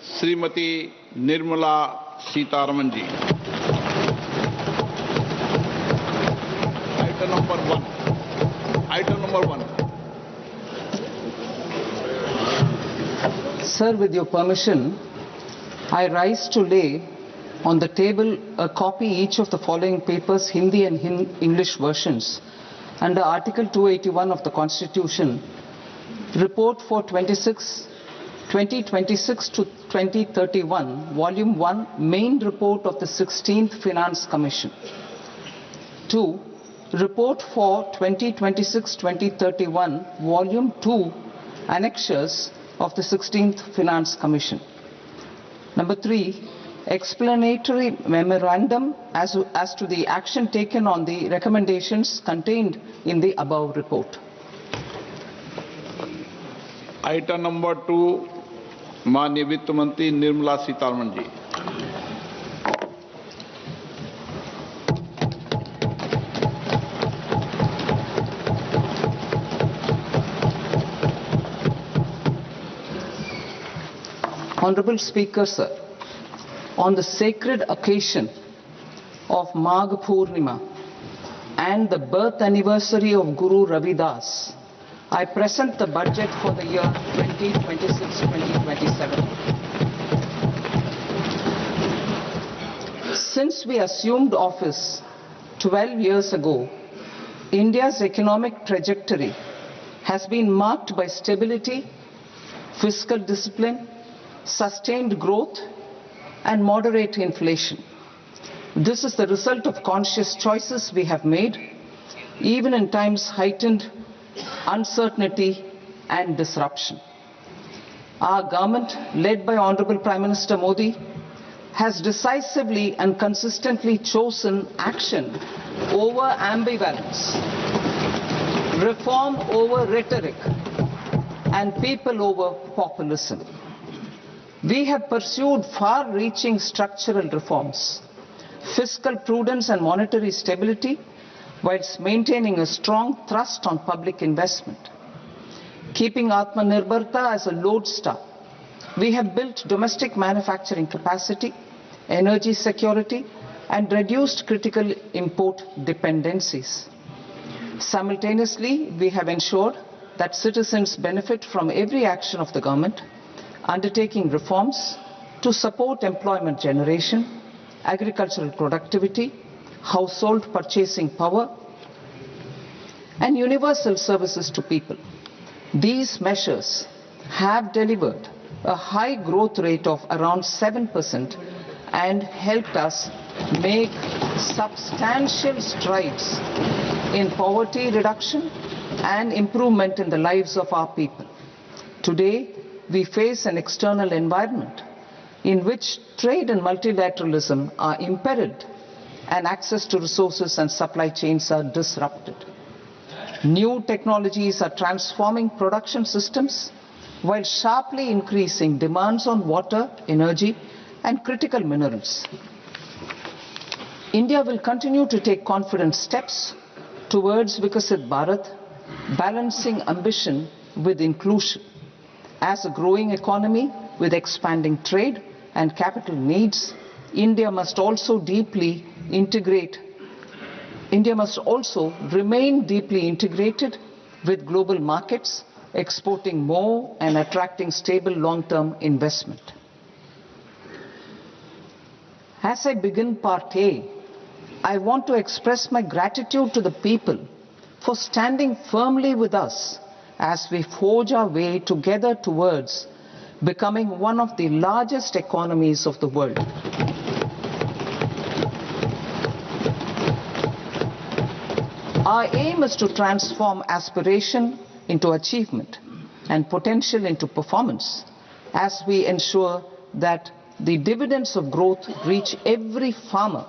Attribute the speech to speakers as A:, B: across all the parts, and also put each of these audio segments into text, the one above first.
A: Shrimati Nirmala Sitharaman ji. Item number 1. Item number 1.
B: Sir, with your permission, I rise to lay on the table a copy each of the following papers, Hindi and English versions, under Article 281 of the Constitution, Report for 2026 to 2031, Volume 1, Main Report of the 16th Finance Commission. 2. Report for 2026-2031, Volume 2, Annexures of the 16th Finance Commission. Number 3, explanatory memorandum as to the action taken on the recommendations contained in the above report.
A: Item number 2, माननीय वित्त मंत्री निर्मला सीतारमन जी।
B: Honorable Speaker, sir, on the sacred occasion of Magh Purnima and the birth anniversary of Guru Ravidas, I present the budget for the year 2026-2027. Since we assumed office 12 years ago, India's economic trajectory has been marked by stability, fiscal discipline, sustained growth, and moderate inflation. This is the result of conscious choices we have made, even in times heightened uncertainty and disruption. Our government, led by Honorable Prime Minister Modi, has decisively and consistently chosen action over ambivalence, reform over rhetoric, and people over populism. We have pursued far-reaching structural reforms, fiscal prudence and monetary stability, whilst maintaining a strong thrust on public investment. Keeping Atmanirbharta as a lodestar, we have built domestic manufacturing capacity, energy security, and reduced critical import dependencies. Simultaneously, we have ensured that citizens benefit from every action of the government, undertaking reforms to support employment generation, agricultural productivity, household purchasing power, and universal services to people. These measures have delivered a high growth rate of around 7% and helped us make substantial strides in poverty reduction and improvement in the lives of our people. Today, we face an external environment in which trade and multilateralism are imperiled and access to resources and supply chains are disrupted. New technologies are transforming production systems while sharply increasing demands on water, energy, and critical minerals. India will continue to take confident steps towards Vikasit Bharat, balancing ambition with inclusion. As a growing economy with expanding trade and capital needs, India must also remain deeply integrated with global markets, exporting more and attracting stable long-term investment. As I begin Part A, I want to express my gratitude to the people for standing firmly with us as we forge our way together towards becoming one of the largest economies of the world. Our aim is to transform aspiration into achievement and potential into performance as we ensure that the dividends of growth reach every farmer,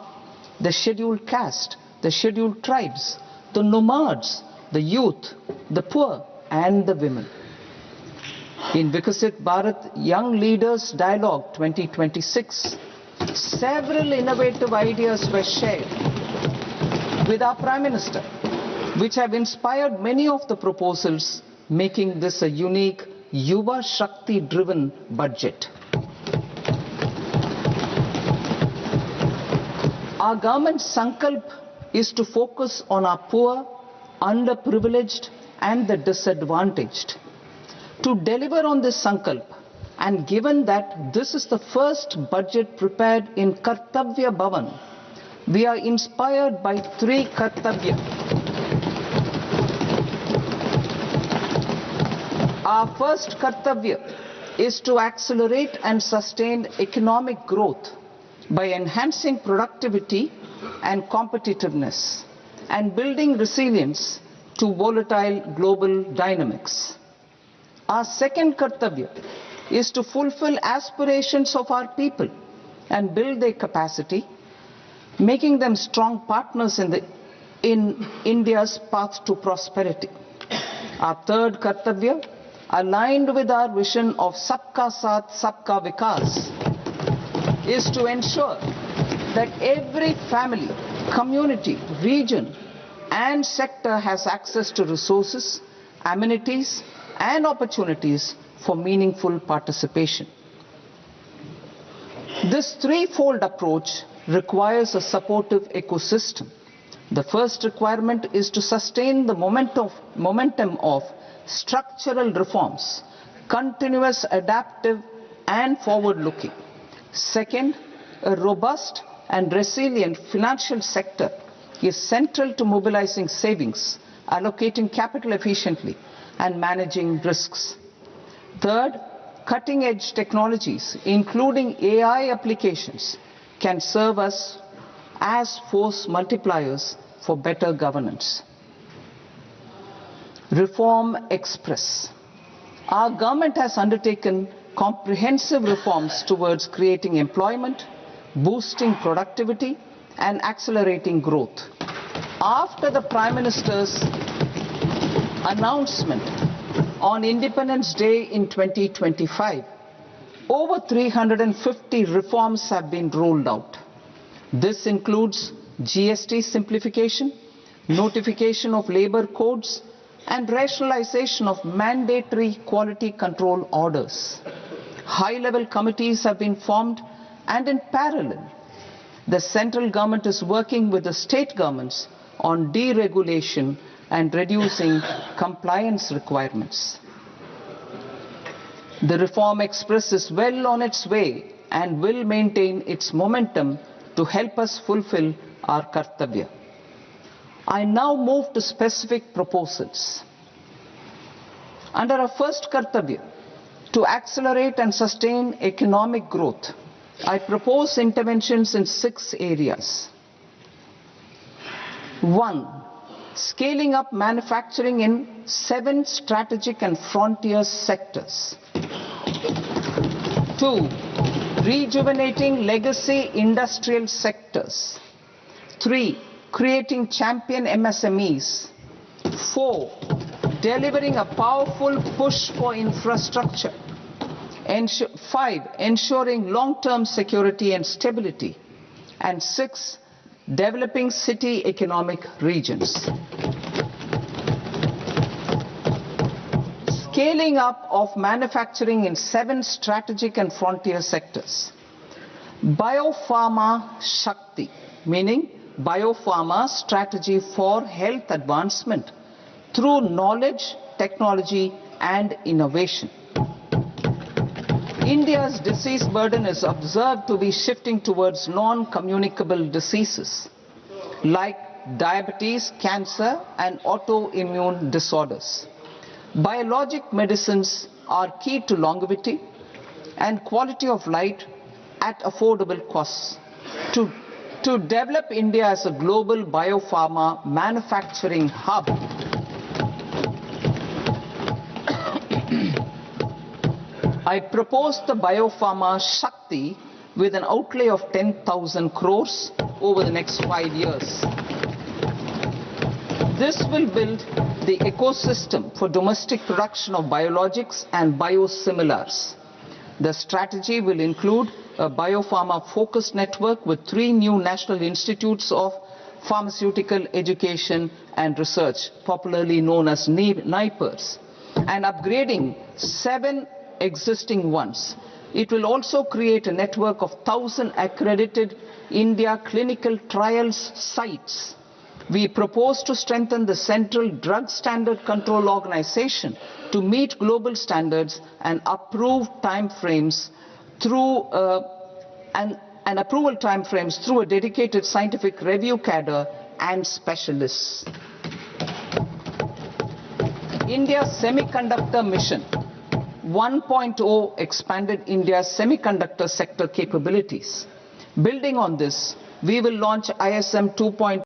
B: the scheduled caste, the scheduled tribes, the nomads, the youth, the poor, and the women. In Vikasit Bharat Young Leaders Dialogue 2026, several innovative ideas were shared with our Prime Minister, which have inspired many of the proposals, making this a unique Yuva Shakti-driven budget. Our government's sankalp is to focus on our poor, underprivileged and the disadvantaged. To deliver on this sankalp, and given that this is the first budget prepared in Kartavya Bhavan, we are inspired by three Kartavya. Our first Kartavya is to accelerate and sustain economic growth by enhancing productivity and competitiveness and building resilience to volatile global dynamics. Our second Kartavya is to fulfill aspirations of our people and build their capacity, making them strong partners in India's path to prosperity. Our third Kartavya, aligned with our vision of Sabka Saath, Sabka Vikas, is to ensure that every family, community, region and sector has access to resources, amenities and opportunities for meaningful participation. This threefold approach requires a supportive ecosystem. The first requirement is to sustain the momentum of structural reforms, continuous, adaptive and forward-looking. Second, a robust and resilient financial sector is central to mobilizing savings, allocating capital efficiently and managing risks. Third, cutting-edge technologies, including AI applications, can serve us as force multipliers for better governance. Reform Express. Our government has undertaken comprehensive reforms towards creating employment, boosting productivity and accelerating growth. After the Prime Minister's announcement on Independence Day in 2025, over 350 reforms have been rolled out. This includes GST simplification, notification of labor codes, and rationalization of mandatory quality control orders. High-level committees have been formed, and in parallel, the central government is working with the state governments on deregulation and reducing compliance requirements. The Reform Express is well on its way and will maintain its momentum to help us fulfill our Kartavya. I now move to specific proposals. Under our first Kartavya, to accelerate and sustain economic growth, I propose interventions in 6 areas. 1. Scaling up manufacturing in 7 strategic and frontier sectors. 2. Rejuvenating legacy industrial sectors. 3. Creating champion MSMEs. 4. Delivering a powerful push for infrastructure. 5. Ensuring long-term security and stability. And 6. Developing city economic regions. Scaling up of manufacturing in 7 strategic and frontier sectors. Biopharma Shakti, meaning biopharma strategy for health advancement through knowledge, technology and innovation. India's disease burden is observed to be shifting towards non-communicable diseases like diabetes, cancer and autoimmune disorders. Biologic medicines are key to longevity and quality of life at affordable costs. To develop India as a global biopharma manufacturing hub, I propose the Biopharma Shakti with an outlay of 10,000 crores over the next 5 years. This will build the ecosystem for domestic production of biologics and biosimilars. The strategy will include a biopharma-focused network with 3 new national institutes of pharmaceutical education and research, popularly known as NIPERs, and upgrading 7 existing ones, It will also create a network of 1,000 accredited India clinical trials sites. We propose to strengthen the Central Drug Standard Control Organization to meet global standards and approve timeframes through and approval timeframes through a dedicated scientific review cadre and specialists. India's Semiconductor Mission 1.0 expanded India's semiconductor sector capabilities. Building on this, we will launch ISM 2.0